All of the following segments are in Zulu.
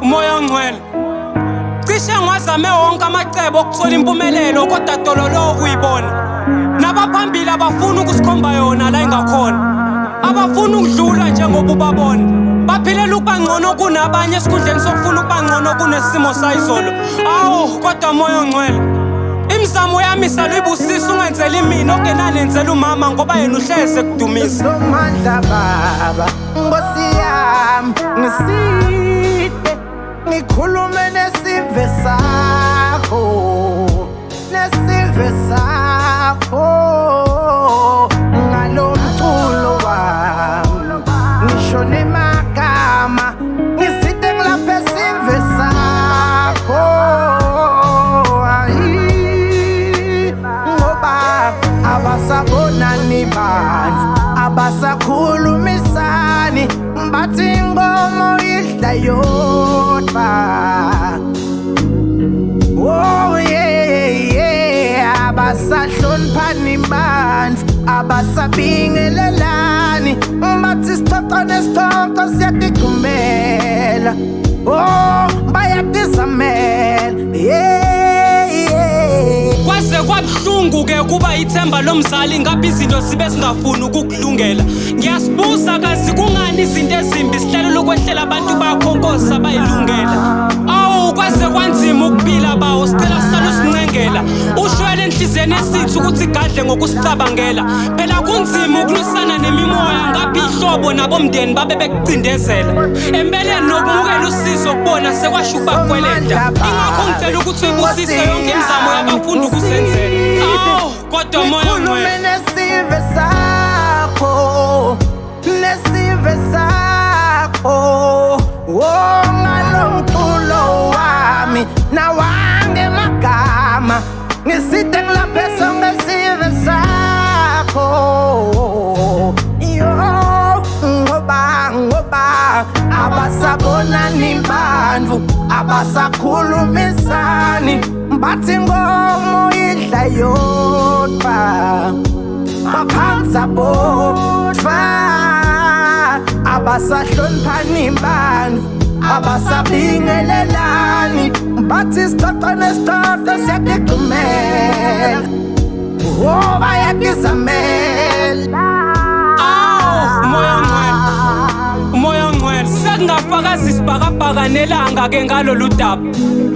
Umoya ongcwele. Cishe ngwazame wonke amacebo okuthola impumelelo kodwa dololo ukuyibona. Nabaphambili abafuna ukusikhomba yona la ingakhona. Abafuna ukudlula njengoba ubabona. Baphilela ukuba ngcono kunabanye esikhundleni sokufuna ukuba ngcono kunesimo sayizolo. Awu kodwa umoya ongcwele. Imizamo yami isalibusisa ungenzela imina okenanenzela umama ngoba yena uhleze kudumisa. Somandla baba Nkosi yami ngiside ngikhulume nesive sakho ngalomculo wami ngisho nemagama ngiside ngilaphe sive sakho ngoba abasabonani bantu abasakhulumisani bathi inkomo idla yodwa. Oh yeah, abasahloniphani bantu abasabingelelani bathi sixoxa nesixoxo siyatigumela. Oh bayatizamela Kwaze kwabuhlungu ke kuba ithemba lomzali ngabe izinto sibe singafuni ukukulungela. Ngiyasibuza kazi kungani izinto ezimbi sihlalela ukwehlela abantu bakho Nkosi abayilungela. Awu kwaze kwanzima ukuphila bawo sicela sihlale usincengela. Ushwele enhliziyweni esithi ukuthi igadle ngokusicabangela. Phela kunzima ukulwisana nemimoya ngabe ihlobo nabomndeni babe bekucindezela. Empeleni nokumukela usizo kubona sekwasho ukubakweleta. Ingakho ngicela ukuthi uyibusise yonke imizamo yabafundi ukusenzela. Awu kodwa umoya ongcwele. Nesive sakho ngalomculo wami nawange magama ngiside ngilaphe sonke sive sakho ngoba abasabonani bantu abasakhulumisani bathi inkomo idla yodwa baphansi bodwa abasahloniphani bantu abasabingelelani bathi sixoxa nesixoxo siyatigumela. Oh bayatizamela. Umoya ongcwele sekungafakazi isibhakabhaka nelanga ke ngalolu daba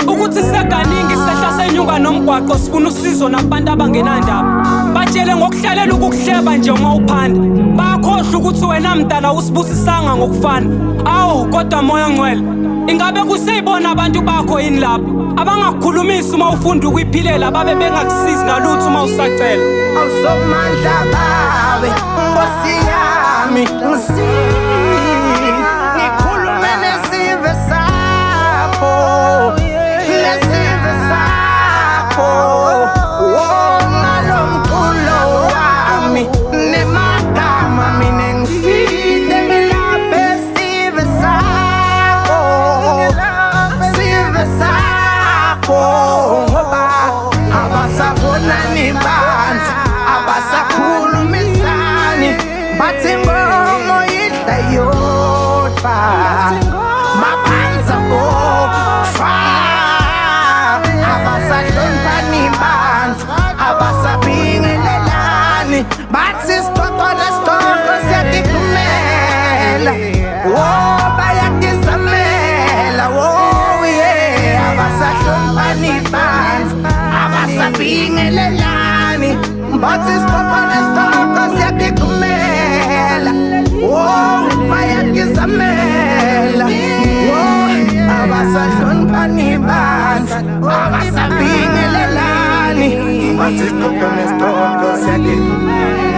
ukuthi seganingi sehla senyuka nomgwaqo sifuna usizo nabantu abangenandaba. Batshele ngokuhlalela ukukuhleba nje uma uphanda bakhohlwa ukuthi wena mdala usibusisanga ngokufana. Awu kodwa umoya ongcwele ingabe kuseyibona abantu bakho yini lapho abangakukhulumisa uma ufunda ukuyiphilela babe bengakusizi ngalutho uma usacela. Awusomandla bawe Nkosi yami ngikhulume nesive sakho ngalomculo wami nemagama mina ngiside ngilaphe sive sakho ngoba abasabonani bantu abasakhulumisani bathi inkomo idla yodwa baphansi bodwa abasahloniphani bantu abasabingelelani bathi sixoxa nesixoxo siyatigumela. Oh bayatizamela. Oh yeah, abasahloniphani bantu abasabingelelani bathi sixoxa nesixoxo siyatigumela. Oh bayatizamela. Oh abasahloniphani bantu abasabingelelani bathi sixoxa nesixoxo siyatigumela.